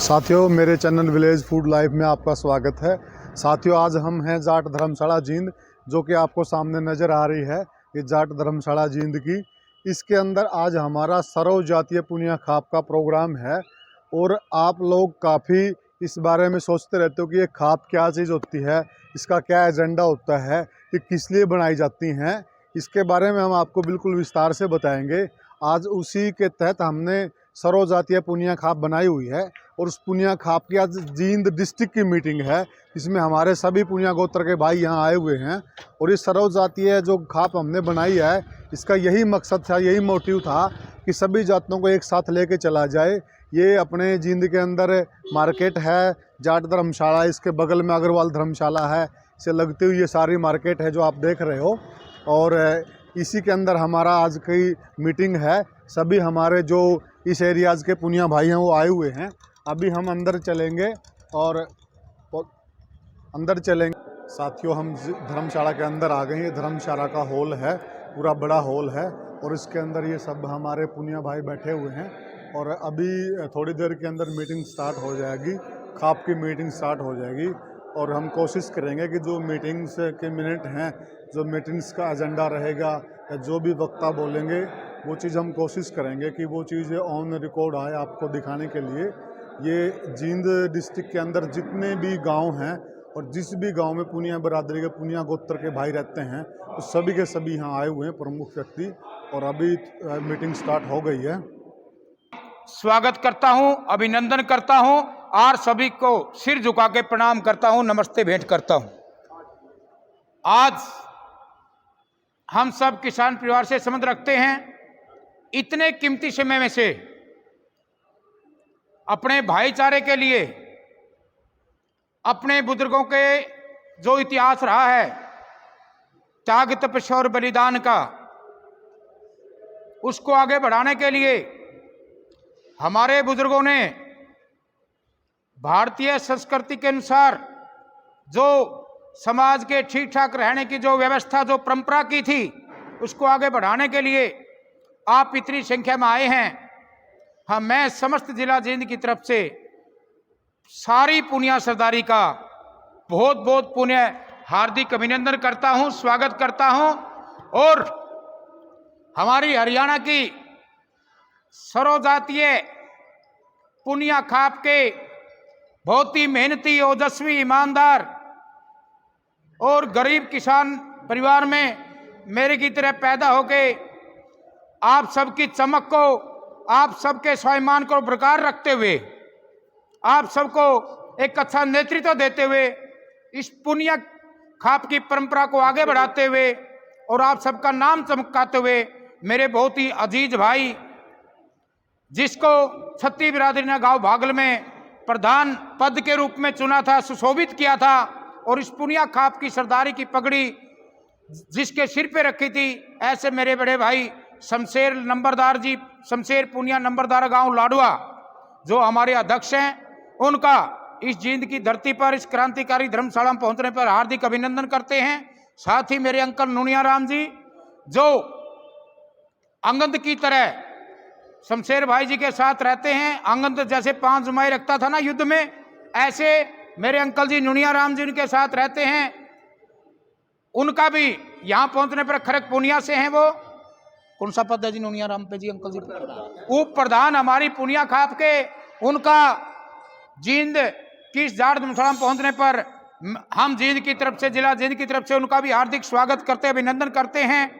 साथियों, मेरे channel village food life में आपका स्वागत है। साथियों, आज हम हैं जाट धर्मशाला जींद, जो कि आपको सामने नज़र आ रही है। ये जाट धर्मशाला जींद की, इसके अंदर आज हमारा सर्व जातीय पुनिया खाप का प्रोग्राम है। और आप लोग काफ़ी इस बारे में सोचते रहते हो कि ये खाप क्या चीज़ होती है, इसका क्या एजेंडा होता है, ये किस लिए बनाई जाती हैं। इसके बारे में हम आपको बिल्कुल विस्तार से बताएंगे। आज उसी के तहत हमने सर्व जातीय पुनिया खाप बनाई हुई है। और उस पुनिया खाप की आज जींद डिस्ट्रिक्ट की मीटिंग है, जिसमें हमारे सभी पुनिया गोत्र के भाई यहाँ आए हुए हैं। और ये सर्व जातीय जो खाप हमने बनाई है, इसका यही मकसद था, यही मोटिव था कि सभी जातियों को एक साथ लेके चला जाए। ये अपने जींद के अंदर मार्केट है, जाट धर्मशाला, इसके बगल में अग्रवाल धर्मशाला है, इसे लगती हुई ये सारी मार्केट है जो आप देख रहे हो। और इसी के अंदर हमारा आज की मीटिंग है। सभी हमारे जो इस एरियाज़ के पुनिया भाई हैं वो आए हुए हैं। अभी हम अंदर चलेंगे और अंदर चलेंगे। साथियों, हम धर्मशाला के अंदर आ गए हैं। ये धर्मशाला का हॉल है, पूरा बड़ा हॉल है। और इसके अंदर ये सब हमारे पुनिया भाई बैठे हुए हैं। और अभी थोड़ी देर के अंदर मीटिंग स्टार्ट हो जाएगी, खाप की मीटिंग स्टार्ट हो जाएगी। और हम कोशिश करेंगे कि जो मीटिंग्स के मिनट हैं, जो मीटिंग्स का एजेंडा रहेगा या जो भी वक्ता बोलेंगे, वो चीज़ हम कोशिश करेंगे कि वो चीज़ ऑन रिकॉर्ड आए आपको दिखाने के लिए। ये जींद डिस्ट्रिक्ट के अंदर जितने भी गांव हैं और जिस भी गांव में पुनिया बरादरी के पुनिया गोत्र के भाई रहते हैं, तो सभी के सभी यहाँ आए हुए हैं प्रमुख व्यक्ति। और अभी मीटिंग स्टार्ट हो गई है। स्वागत करता हूं, अभिनंदन करता हूं और सभी को सिर झुका के प्रणाम करता हूं, नमस्ते भेंट करता हूं। आज हम सब किसान परिवार से संबंध रखते हैं। इतने कीमती समय में से अपने भाईचारे के लिए, अपने बुजुर्गों के जो इतिहास रहा है त्याग तपस्या और बलिदान का, उसको आगे बढ़ाने के लिए हमारे बुजुर्गों ने भारतीय संस्कृति के अनुसार जो समाज के ठीक ठाक रहने की जो व्यवस्था, जो परंपरा की थी, उसको आगे बढ़ाने के लिए आप इतनी संख्या में आए हैं। हाँ, मैं समस्त जिला जींद की तरफ से सारी पुनिया सरदारी का बहुत बहुत पुण्य हार्दिक अभिनंदन करता हूं, स्वागत करता हूं। और हमारी हरियाणा की सर्वजातीय पुनिया खाप के बहुत ही मेहनती, ओजस्वी, ईमानदार और गरीब किसान परिवार में मेरे की तरह पैदा होके आप सबकी चमक को, आप सबके स्वाभिमान को बरकरार रखते हुए, आप सबको एक अच्छा नेतृत्व देते हुए, इस पुनिया खाप की परंपरा को आगे बढ़ाते हुए और आप सबका नाम चमकाते हुए, मेरे बहुत ही अजीज भाई, जिसको छत्ती बिरादरी ने गांव भागल में प्रधान पद के रूप में चुना था, सुशोभित किया था, और इस पुनिया खाप की सरदारी की पगड़ी जिसके सिर पे रखी थी, ऐसे मेरे बड़े भाई शमशेर नंबरदार जी, शमशेर पुनिया नंबरदार गांव लाडवा, जो हमारे अध्यक्ष हैं, उनका इस जींद की धरती पर इस क्रांतिकारी धर्मशाला में पहुंचने पर हार्दिक अभिनंदन करते हैं। साथ ही मेरे अंकल नुनिया राम जी, जो अंगद की तरह शमशेर भाई जी के साथ रहते हैं। अंगद जैसे 5 जुमाई रखता था ना युद्ध में, ऐसे मेरे अंकल जी नुनिया राम जी उनके साथ रहते हैं। उनका भी यहाँ पहुंचने पर खरक पुनिया से हैं। वो कौन सा पद है जी नुनिया राम पे जी अंकल जी? उप प्रधान हमारी पुनिया खाप के। उनका जींद की जाट धर्मशाला में पहुंचने पर हम जींद की तरफ से, जिला जींद की तरफ से उनका भी हार्दिक स्वागत करते, अभिनंदन करते हैं।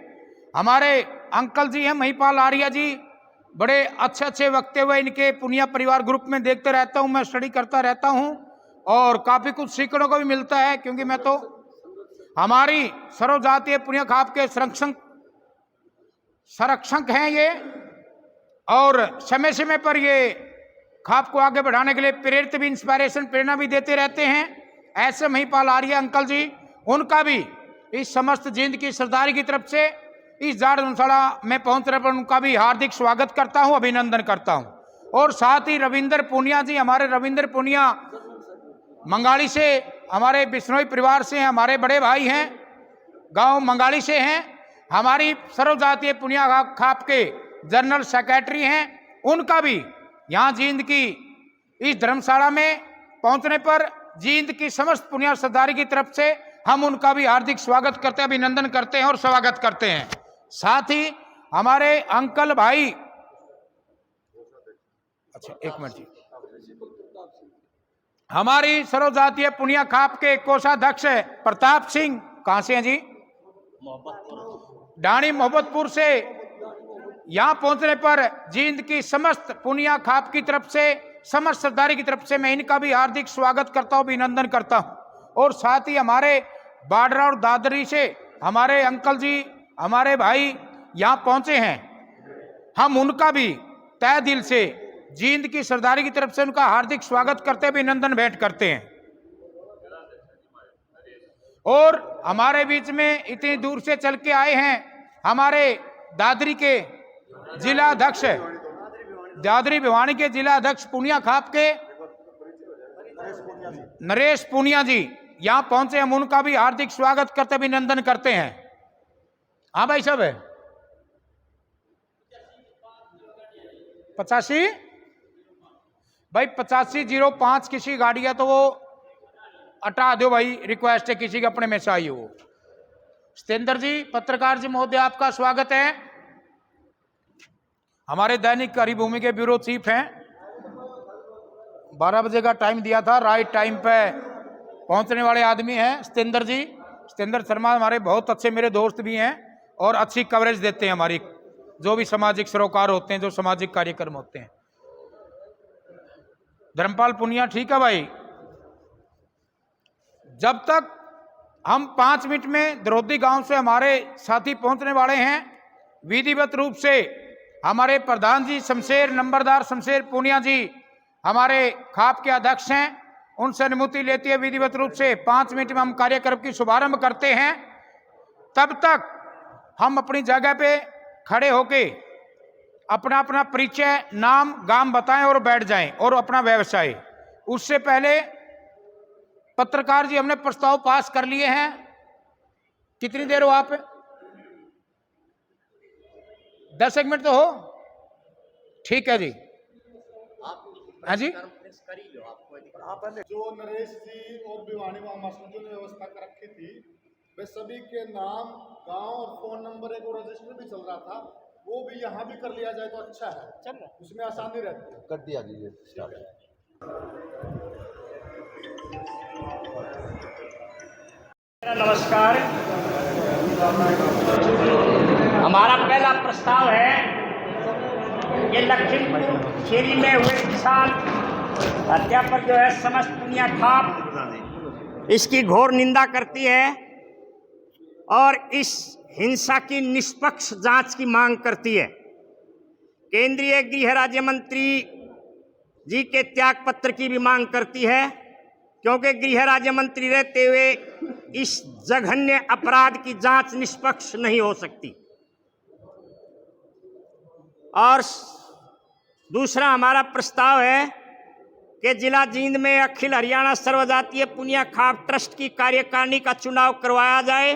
हमारे अंकल जी हैं महिपाल आर्या जी, बड़े अच्छे अच्छे वक्ते हुए इनके पुनिया परिवार ग्रुप में देखते रहता हूं, मैं स्टडी करता रहता हूं और काफी कुछ सीखने को भी मिलता है, क्योंकि मैं तो हमारी सर्वजातीय पुनिया खाप के संरक्षक हैं ये, और समय समय पर ये खाप को आगे बढ़ाने के लिए प्रेरित भी, इंस्पायरेशन, प्रेरणा भी देते रहते हैं। ऐसे महिपाल आर्य अंकल जी, उनका भी इस समस्त जींद की सरदारी की तरफ से इस जाट धर्मशाला में पहुंचने पर उनका भी हार्दिक स्वागत करता हूं, अभिनंदन करता हूं। और साथ ही रविंदर पुनिया जी, हमारे रविंदर पुनिया मंगाली से, हमारे बिश्नोई परिवार से, हमारे बड़े भाई हैं, गांव मंगाली से हैं, हमारी सर्वजातीय पुनिया खाप के जनरल सेक्रेटरी हैं। उनका भी यहाँ जींद की इस धर्मशाला में पहुंचने पर जींद की समस्त पुनिया सरदारी की तरफ से हम उनका भी हार्दिक स्वागत करते हैं, अभिनंदन करते हैं और स्वागत करते हैं। साथ ही हमारे अंकल भाई, अच्छा एक मिनट जी, हमारी सर्वजातीय पुनिया खाप के कोषाध्यक्ष प्रताप सिंह, कहां से हैं जी? डाणी मोहब्बतपुर से यहां पहुंचने पर जींद की समस्त पुनिया खाप की तरफ से, समस्त सरदारी की तरफ से मैं इनका भी हार्दिक स्वागत करता हूं, अभिनंदन करता हूं। और साथ ही हमारे बाडरा और दादरी से हमारे अंकल जी, हमारे भाई यहां पहुंचे हैं, हम उनका भी तहे दिल से जींद की सरदारी की तरफ से उनका हार्दिक स्वागत करते हैं, अभिनंदन भेंट करते हैं। और हमारे बीच में इतनी दूर से चल के आए हैं हमारे दादरी के जिला अध्यक्ष, दादरी भिवानी के जिला अध्यक्ष पुनिया खाप के नरेश पुनिया जी यहां पहुंचे, हम उनका भी हार्दिक स्वागत करते, अभिनंदन करते हैं। हाँ भाई साहब, 85 भाई 8505 किसी गाड़ी है तो वो हटा दो भाई, रिक्वेस्ट है किसी के अपने में से आई हो। सतेंद्र जी, पत्रकार जी महोदय, आपका स्वागत है। हमारे दैनिक हरिभूमि के ब्यूरो चीफ हैं, 12 बजे का टाइम दिया था, राइट टाइम पे पहुंचने वाले आदमी हैं सतेंद्र जी। सतेंद्र शर्मा हमारे बहुत अच्छे मेरे दोस्त भी हैं और अच्छी कवरेज देते हैं हमारी जो भी सामाजिक सरोकार होते हैं, जो सामाजिक कार्यक्रम होते हैं। धर्मपाल पुनिया, ठीक है भाई। जब तक हम 5 मिनट में द्रौदी गांव से हमारे साथी पहुंचने वाले हैं, विधिवत रूप से हमारे प्रधान जी शमशेर नंबरदार शमशेर पुनिया जी हमारे खाप के अध्यक्ष हैं, उनसे अनुमति लेती है विधिवत रूप से 5 मिनट में हम कार्यक्रम की शुभारंभ करते हैं। तब तक हम अपनी जगह पे खड़े होके अपना अपना परिचय, नाम, गांव बताएं और बैठ जाएं और अपना व्यवसाय। उससे पहले पत्रकार जी हमने प्रस्ताव पास कर लिए हैं। कितनी देर हो आप? 10 मिनट तो हो, ठीक है जी। हाँ जी, जो नरेश जी और भिवानी मास्टर जो ने व्यवस्था कर रखी थी, वे सभी के नाम, गांव और फोन नंबर एक रजिस्टर भी चल रहा था, वो भी यहाँ भी कर लिया जाए तो अच्छा है, चल उसमें आसानी रहती है। कर दिया नमस्कार। हमारा पहला प्रस्ताव है, ये लखीमपुर खीरी में हुए किसान हत्या पर जो है समस्त पुनिया खाप इसकी घोर निंदा करती है और इस हिंसा की निष्पक्ष जांच की मांग करती है। केंद्रीय गृह राज्य मंत्री जी के त्याग पत्र की भी मांग करती है, क्योंकि गृह राज्य मंत्री रहते हुए इस जघन्य अपराध की जांच निष्पक्ष नहीं हो सकती। और दूसरा हमारा प्रस्ताव है कि जिला जींद में अखिल हरियाणा सर्वजातीय पुनिया खाप ट्रस्ट की कार्यकारिणी का चुनाव करवाया जाए,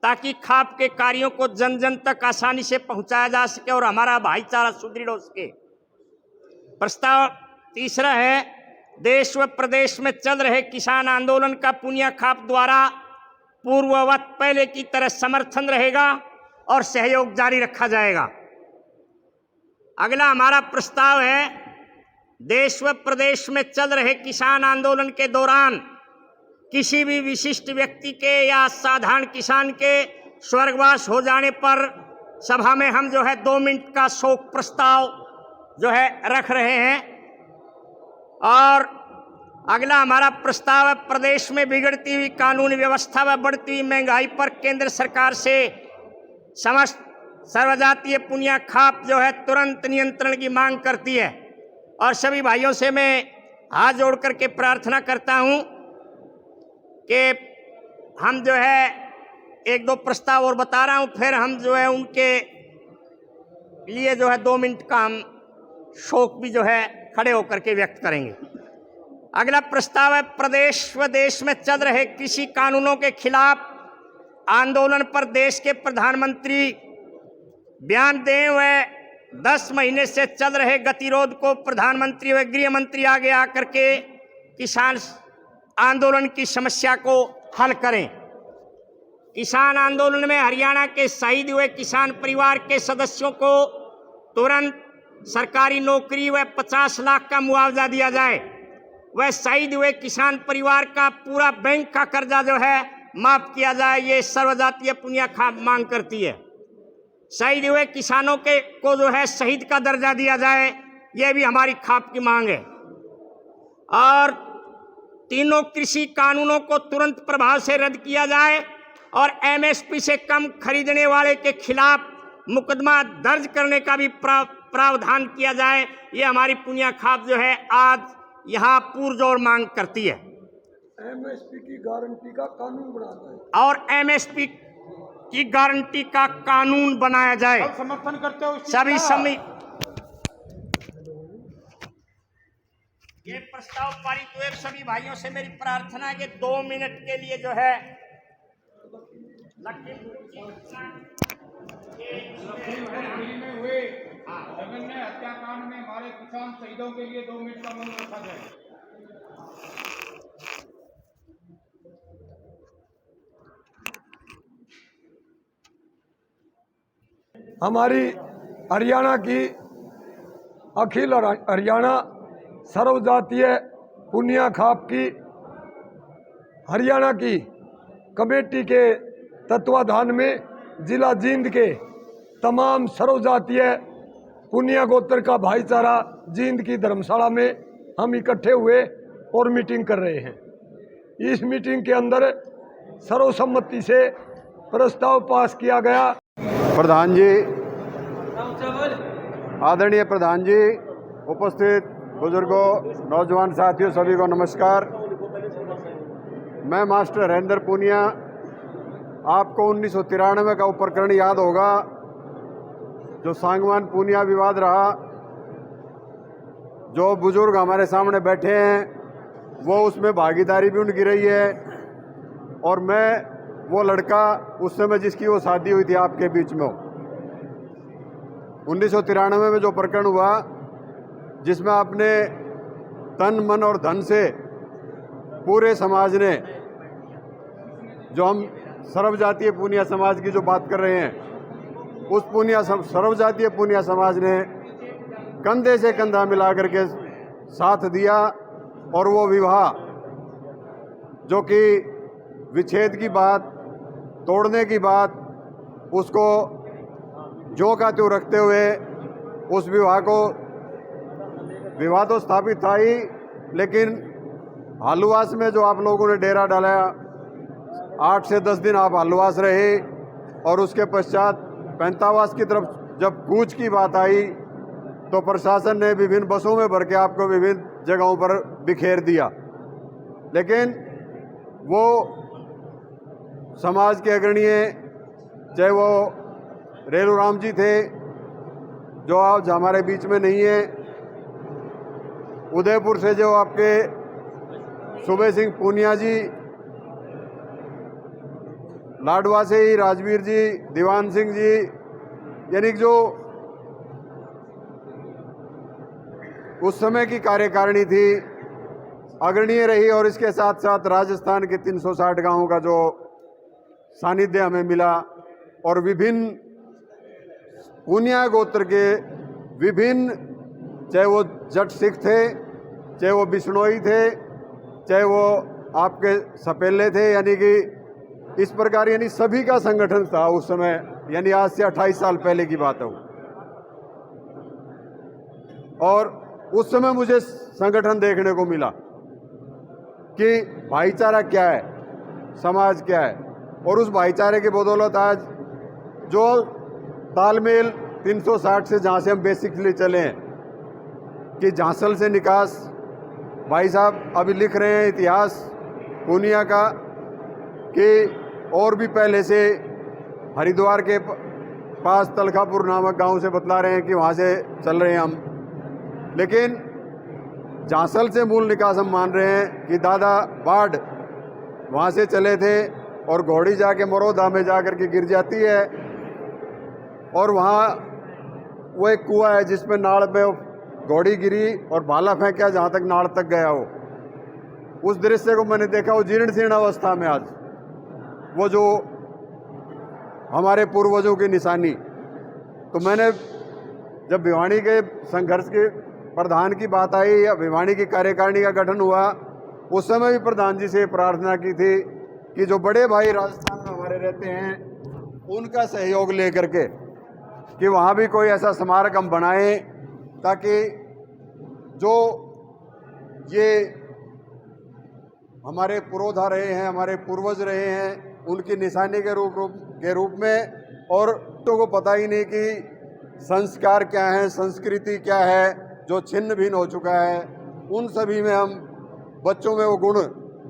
ताकि खाप के कार्यों को जन जन तक आसानी से पहुंचाया जा सके और हमारा भाईचारा सुदृढ़ हो सके। प्रस्ताव तीसरा है, देश व प्रदेश में चल रहे किसान आंदोलन का पुनिया खाप द्वारा पूर्ववत पहले की तरह समर्थन रहेगा और सहयोग जारी रखा जाएगा। अगला हमारा प्रस्ताव है, देश व प्रदेश में चल रहे किसान आंदोलन के दौरान किसी भी विशिष्ट व्यक्ति के या साधारण किसान के स्वर्गवास हो जाने पर सभा में हम जो है 2 मिनट का शोक प्रस्ताव जो है रख रहे हैं। और अगला हमारा प्रस्ताव है, प्रदेश में बिगड़ती हुई कानूनी व्यवस्था व बढ़ती हुई महंगाई पर केंद्र सरकार से समस्त सर्वजातीय पुनिया खाप जो है तुरंत नियंत्रण की मांग करती है। और सभी भाइयों से मैं हाथ जोड़ करके प्रार्थना करता हूं कि हम जो है 1-2 प्रस्ताव और बता रहा हूं, फिर हम जो है उनके लिए जो है 2 मिनट का हम शोक भी जो है खड़े होकर के व्यक्त करेंगे। अगला प्रस्ताव है, प्रदेश व देश में चल रहे कृषि कानूनों के खिलाफ आंदोलन पर देश के प्रधानमंत्री बयान दें व 10 महीने से चल रहे गतिरोध को प्रधानमंत्री व गृह मंत्री आगे आकर के किसान आंदोलन की समस्या को हल करें। किसान आंदोलन में हरियाणा के शहीद हुए किसान परिवार के सदस्यों को तुरंत सरकारी नौकरी व 50 लाख का मुआवजा दिया जाए। वह शहीद हुए किसान परिवार का पूरा बैंक का कर्जा जो है माफ किया जाए, ये सर्वजातीय पुनिया खाप मांग करती है। शहीद हुए किसानों को जो है शहीद का दर्जा दिया जाए, यह भी हमारी खाप की मांग है। और तीनों कृषि कानूनों को तुरंत प्रभाव से रद्द किया जाए और एमएसपी से कम खरीदने वाले के खिलाफ मुकदमा दर्ज करने का भी प्रावधान किया जाए। ये हमारी पुनिया खाप जो है आज यहाँ पुरजोर मांग करती है। एमएसपी की गारंटी का कानून बनाना है और एमएसपी की गारंटी का कानून बनाया जाए। आप समर्थन करते हो सभी समी ये प्रस्ताव पारित हुए। सभी भाइयों से मेरी प्रार्थना है कि 2 मिनट के लिए जो है दिल्ली में हुए जघन्य हत्याकांड में हमारे किसान शहीदों के लिए 2 मिनट का मौन रखा जाए। हमारी हरियाणा की अखिल हरियाणा सर्वजातीय पुनिया खाप की हरियाणा की कमेटी के तत्वाधान में जिला जींद के तमाम सर्वजातीय पुनिया गोत्र का भाईचारा जींद की धर्मशाला में हम इकट्ठे हुए और मीटिंग कर रहे हैं। इस मीटिंग के अंदर सर्वसम्मति से प्रस्ताव पास किया गया। प्रधान जी, आदरणीय प्रधान जी, उपस्थित बुजुर्गों, नौजवान साथियों, सभी को नमस्कार। मैं मास्टर हरेंद्र पूनिया। आपको 1993 का प्रकरण याद होगा, जो सांगवान पूनिया विवाद रहा। जो बुजुर्ग हमारे सामने बैठे हैं वो उसमें भागीदारी भी उनकी रही है, और मैं वो लड़का उस समय जिसकी वो शादी हुई थी आपके बीच में। 1993 में जो प्रकरण हुआ, जिसमें आपने तन मन और धन से पूरे समाज ने, जो हम सर्वजातीय पुनिया समाज की जो बात कर रहे हैं, उस सर्वजातीय पुनिया समाज ने कंधे से कंधा मिला करके साथ दिया। और वो विवाह जो कि विच्छेद की बात, तोड़ने की बात, उसको जो का त्यों रखते हुए उस विवाह तो स्थापित था ही, लेकिन हालुवास में जो आप लोगों ने डेरा डाला, 8 से 10 दिन आप हालुवास रहे, और उसके पश्चात पैंतावास की तरफ जब कूच की बात आई तो प्रशासन ने विभिन्न बसों में भर के आपको विभिन्न जगहों पर बिखेर दिया। लेकिन वो समाज के अग्रणीय, चाहे वो रेलू राम जी थे जो आज हमारे बीच में नहीं है, उदयपुर से जो आपके सुबह सिंह पूनिया जी, लाडवा से ही राजवीर जी, दीवान सिंह जी, यानी जो उस समय की कार्यकारिणी थी, अग्रणीय रही। और इसके साथ साथ राजस्थान के 360 गांवों का जो सानिध्य हमें मिला, और विभिन्न पूनिया गोत्र के विभिन्न, चाहे वो जट सिख थे, चाहे वो बिश्नोई थे, चाहे वो आपके सपेले थे, यानी कि इस प्रकार, यानी सभी का संगठन था उस समय, यानी आज से 28 साल पहले की बात है वो। और उस समय मुझे संगठन देखने को मिला कि भाईचारा क्या है, समाज क्या है, और उस भाईचारे के बदौलत आज जो तालमेल 360 से, जहाँ से हम बेसिकली चले हैं कि झांसल से निकास, भाई साहब अभी लिख रहे हैं इतिहास पूनिया का, कि और भी पहले से हरिद्वार के पास तलखापुर नामक गांव से बतला रहे हैं कि वहाँ से चल रहे हैं हम। लेकिन झांसल से मूल निकास हम मान रहे हैं कि दादा बाढ़ वहाँ से चले थे, और घोड़ी जाके मरोदा में जा कर के गिर जाती है, और वहाँ वो एक कुआं है जिसमें नाड़ में घोड़ी गिरी और भाला फेंका जहाँ तक नाड़ तक गया हो। उस दृश्य को मैंने देखा, वो जीर्ण शीर्ण अवस्था में आज, वो जो हमारे पूर्वजों की निशानी। तो मैंने जब भिवानी के संघर्ष के प्रधान की बात आई या भिवानी की कार्यकारिणी का गठन हुआ, उस समय भी प्रधान जी से प्रार्थना की थी कि जो बड़े भाई राजस्थान में हमारे रहते हैं उनका सहयोग लेकर के कि वहाँ भी कोई ऐसा स्मारक हम बनाएं ताकि जो ये हमारे पुरोधा रहे हैं, हमारे पूर्वज रहे हैं, उनकी निशानी के रूप में, और तो को पता ही नहीं कि संस्कार क्या है, संस्कृति क्या है, जो छिन्न भिन्न हो चुका है, उन सभी में हम बच्चों में वो गुण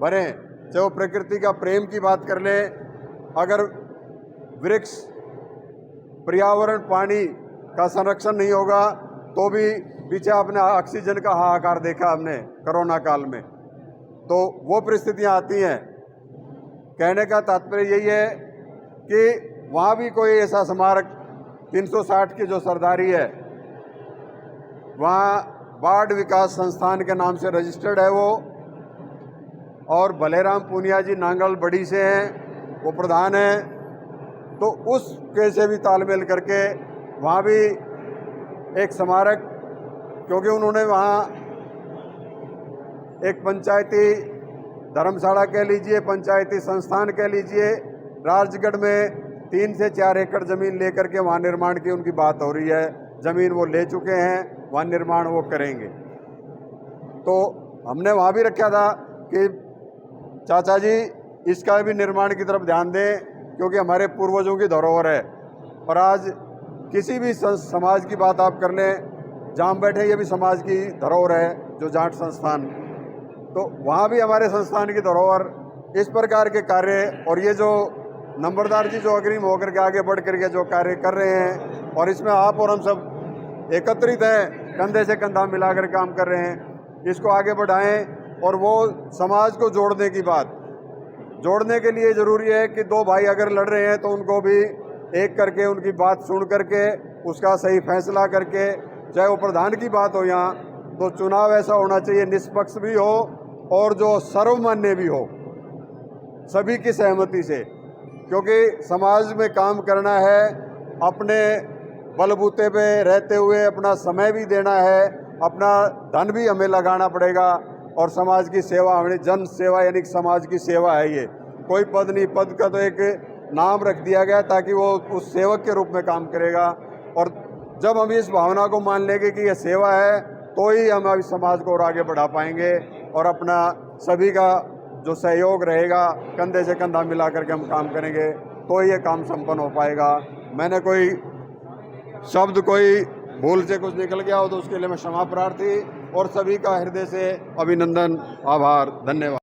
भरें। चाहे वो प्रकृति का प्रेम की बात कर लें, अगर वृक्ष, पर्यावरण, पानी का संरक्षण नहीं होगा तो भी पीछे आपने ऑक्सीजन का हाहाकार देखा हमने कोरोना काल में, तो वो परिस्थितियां आती हैं। कहने का तात्पर्य यही है कि वहाँ भी कोई ऐसा स्मारक 360 की जो सरदारी है, वहाँ बाढ़ विकास संस्थान के नाम से रजिस्टर्ड है वो, और भलेराम पूनिया जी नांगल बड़ी से हैं, वो प्रधान हैं। तो उस कैसे भी तालमेल करके वहाँ भी एक स्मारक, क्योंकि उन्होंने वहाँ एक पंचायती धर्मशाला कह लीजिए, पंचायती संस्थान कह लीजिए, राजगढ़ में 3 से 4 एकड़ ज़मीन लेकर के वहाँ निर्माण की उनकी बात हो रही है। ज़मीन वो ले चुके हैं, वहाँ निर्माण वो करेंगे। तो हमने वहाँ भी रखा था कि चाचा जी इसका भी निर्माण की तरफ ध्यान दें, क्योंकि हमारे पूर्वजों की धरोहर है। और आज किसी भी समाज की बात आप कर लें, जहाँ बैठे ये भी समाज की धरोहर है, जो जाट संस्थान, तो वहाँ भी हमारे संस्थान की धरोहर। इस प्रकार के कार्य, और ये जो नंबरदार जी जो अग्रिम होकर के आगे बढ़ करके जो कार्य कर रहे हैं, और इसमें आप और हम सब एकत्रित हैं, कंधे से कंधा मिलाकर काम कर रहे हैं, इसको आगे बढ़ाएं। और वो समाज को जोड़ने की बात, जोड़ने के लिए ज़रूरी है कि 2 भाई अगर लड़ रहे हैं तो उनको भी एक करके उनकी बात सुन करके उसका सही फैसला करके, चाहे वो प्रधान की बात हो यहाँ, तो चुनाव ऐसा होना चाहिए निष्पक्ष भी हो और जो सर्वमान्य भी हो, सभी की सहमति से। क्योंकि समाज में काम करना है, अपने बलबूते पे रहते हुए अपना समय भी देना है, अपना धन भी हमें लगाना पड़ेगा, और समाज की सेवा, हमें जन सेवा यानी कि समाज की सेवा है। ये कोई पद नहीं, पद का तो एक नाम रख दिया गया ताकि वो उस सेवक के रूप में काम करेगा। और जब हम इस भावना को मान लेंगे कि ये सेवा है, तो ही हम अभी समाज को और आगे बढ़ा पाएंगे, और अपना सभी का जो सहयोग रहेगा, कंधे से कंधा मिला करके हम काम करेंगे, तो ही ये काम संपन्न हो पाएगा। मैंने कोई शब्द कोई भूल से कुछ निकल गया हो तो उसके लिए मैं क्षमा प्रार्थी, और सभी का हृदय से अभिनंदन, आभार, धन्यवाद।